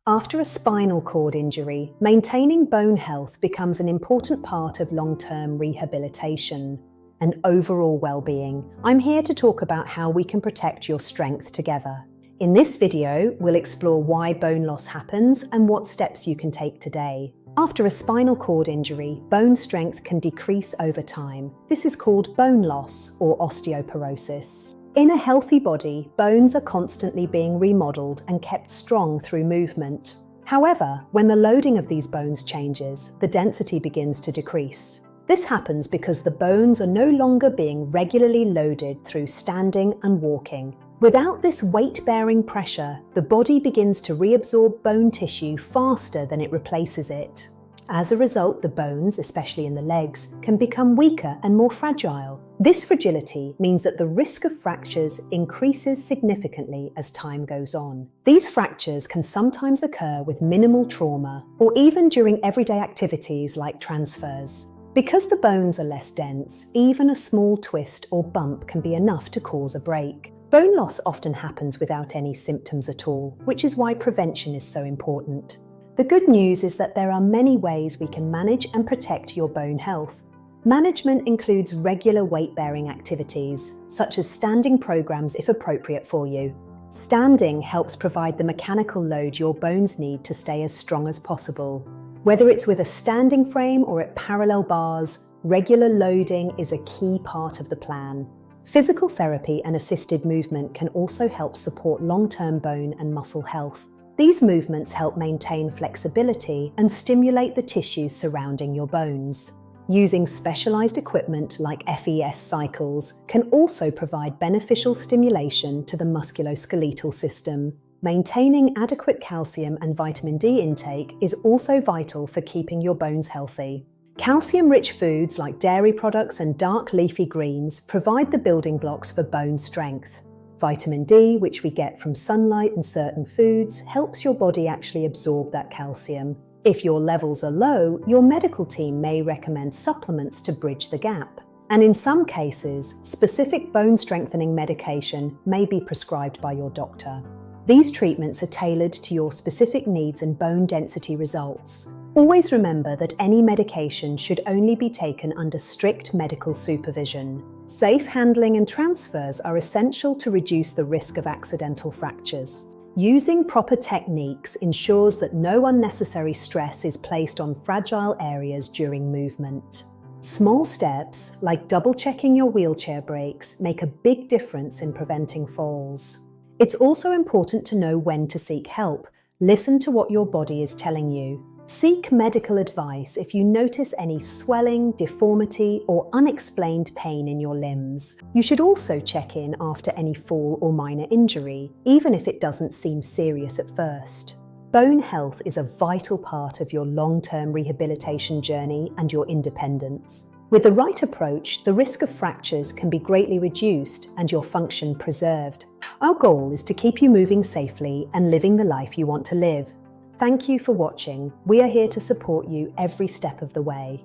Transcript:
After a spinal cord injury, maintaining bone health becomes an important part of long-term rehabilitation and overall well-being. I'm here to talk about how we can protect your strength together. In this video, we'll explore why bone loss happens and what steps you can take today. After a spinal cord injury, bone strength can decrease over time. This is called bone loss or osteoporosis. In a healthy body, bones are constantly being remodeled and kept strong through movement. However, when the loading of these bones changes, the density begins to decrease. This happens because the bones are no longer being regularly loaded through standing and walking. Without this weight-bearing pressure, the body begins to reabsorb bone tissue faster than it replaces it. As a result, the bones, especially in the legs, can become weaker and more fragile. This fragility means that the risk of fractures increases significantly as time goes on. These fractures can sometimes occur with minimal trauma or even during everyday activities like transfers. Because the bones are less dense, even a small twist or bump can be enough to cause a break. Bone loss often happens without any symptoms at all, which is why prevention is so important. The good news is that there are many ways we can manage and protect your bone health. Management includes regular weight-bearing activities, such as standing programs if appropriate for you. Standing helps provide the mechanical load your bones need to stay as strong as possible. Whether it's with a standing frame or at parallel bars, regular loading is a key part of the plan. Physical therapy and assisted movement can also help support long-term bone and muscle health. These movements help maintain flexibility and stimulate the tissues surrounding your bones. Using specialized equipment like FES cycles can also provide beneficial stimulation to the musculoskeletal system. Maintaining adequate calcium and vitamin D intake is also vital for keeping your bones healthy. Calcium-rich foods like dairy products and dark leafy greens provide the building blocks for bone strength. Vitamin D, which we get from sunlight and certain foods, helps your body actually absorb that calcium. If your levels are low, your medical team may recommend supplements to bridge the gap. And in some cases, specific bone strengthening medication may be prescribed by your doctor. These treatments are tailored to your specific needs and bone density results. Always remember that any medication should only be taken under strict medical supervision. Safe handling and transfers are essential to reduce the risk of accidental fractures. Using proper techniques ensures that no unnecessary stress is placed on fragile areas during movement. Small steps, like double-checking your wheelchair brakes, make a big difference in preventing falls. It's also important to know when to seek help. Listen to what your body is telling you. Seek medical advice if you notice any swelling, deformity, or unexplained pain in your limbs. You should also check in after any fall or minor injury, even if it doesn't seem serious at first. Bone health is a vital part of your long-term rehabilitation journey and your independence. With the right approach, the risk of fractures can be greatly reduced and your function preserved. Our goal is to keep you moving safely and living the life you want to live. Thank you for watching. We are here to support you every step of the way.